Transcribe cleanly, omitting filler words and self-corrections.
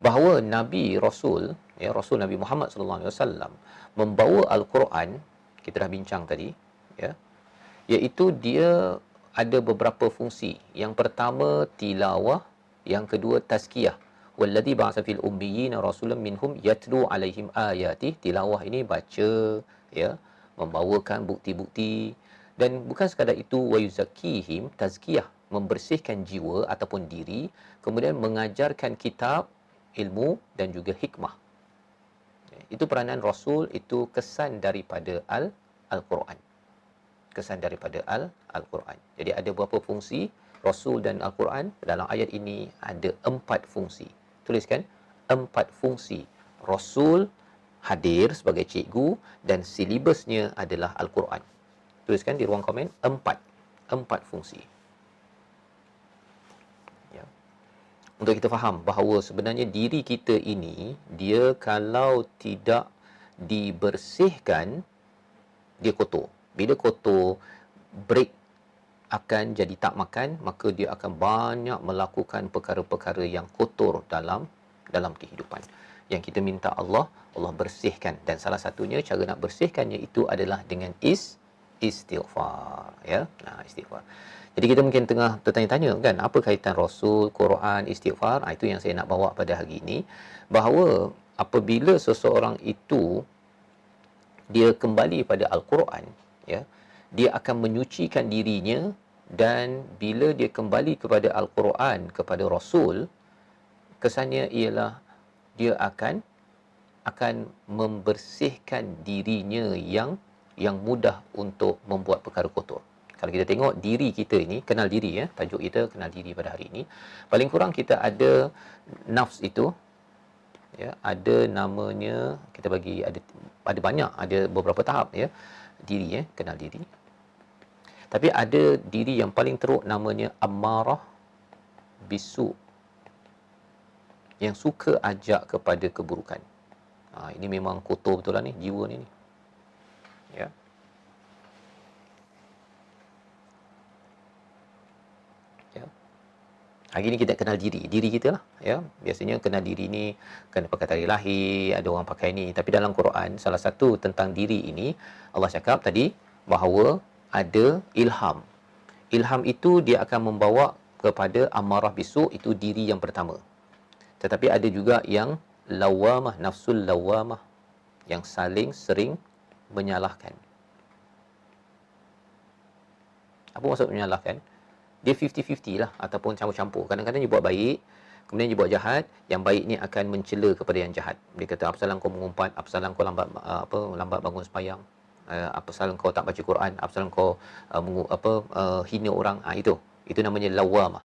bahawa Nabi Rasul, ya, Rasul Nabi Muhammad sallallahu alaihi wasallam membawa Al-Quran, kita dah bincang tadi, ya, iaitu dia ada beberapa fungsi. Yang pertama tilawah, yang kedua tazkiyah. Walladzi ba'atsa fil ummiyina rasulan minhum yatlu alaihim ayati. Tilawah ini baca, ya, membawakan bukti-bukti, dan bukan sekadar itu, wa yuzakkihim, tazkiyah, membersihkan jiwa ataupun diri, kemudian mengajarkan kitab, ilmu dan juga hikmah. Itu peranan Rasul, itu kesan daripada Al-Quran. Kesan daripada Al-Quran. Jadi ada berapa fungsi Rasul dan Al-Quran? Dalam ayat ini ada 4 fungsi. Tuliskan, 4 fungsi. Rasul hadir sebagai cikgu dan silibusnya adalah Al-Quran. Tuliskan di ruang komen, 4 fungsi. Ya. Untuk kita faham bahawa sebenarnya diri kita ini, dia kalau tidak dibersihkan, dia kotor. Bila kotor, break akan jadi tak makan, maka dia akan banyak melakukan perkara-perkara yang kotor dalam kehidupan. Yang kita minta Allah bersihkan, dan salah satunya cara nak bersihkannya itu adalah dengan istighfar, ya. Istighfar. Jadi kita mungkin tengah tertanya-tanya kan, apa kaitan Rasul, Quran, istighfar? Itu yang saya nak bawa pada hari ini, bahawa apabila seseorang itu dia kembali pada Al-Quran, ya, dia akan menyucikan dirinya, dan bila dia kembali kepada Al-Quran, kepada Rasul, kesannya ialah dia akan membersihkan dirinya yang mudah untuk membuat perkara kotor. Kalau kita tengok diri kita ini, kenal diri, ya, tajuk kita kenal diri pada hari ini, paling kurang kita ada nafs itu, ya, ada namanya, kita bagi ada banyak, ada beberapa tahap, ya, diri, ya, kenal diri. Tapi ada diri yang paling teruk, namanya ammarah bisu, yang suka ajak kepada keburukan. Ini memang kotor betul lah ni, jiwa ni. Ya. Ya. Hari ni kita kenal diri kita lah, ya. Biasanya kenal diri ni kena pakai tarikh lahir, ada orang pakai ni. Tapi dalam Quran, salah satu tentang diri ini, Allah cakap tadi bahawa ada ilham. Ilham itu dia akan membawa kepada amarah bisu, itu diri yang pertama. Tetapi ada juga yang lawamah, nafsul lawamah, yang saling sering menyalahkan. Apa maksud menyalahkan? Dia 50-50 lah, ataupun campur-campur. Kadang-kadang dia buat baik, kemudian dia buat jahat. Yang baik ni akan mencela kepada yang jahat. Dia kata, apa salah kau mengumpat, apa salah kau lambat bangun sembahyang, apa salah kau tak baca Quran, apa salah kau hina orang. Itu namanya lawamah.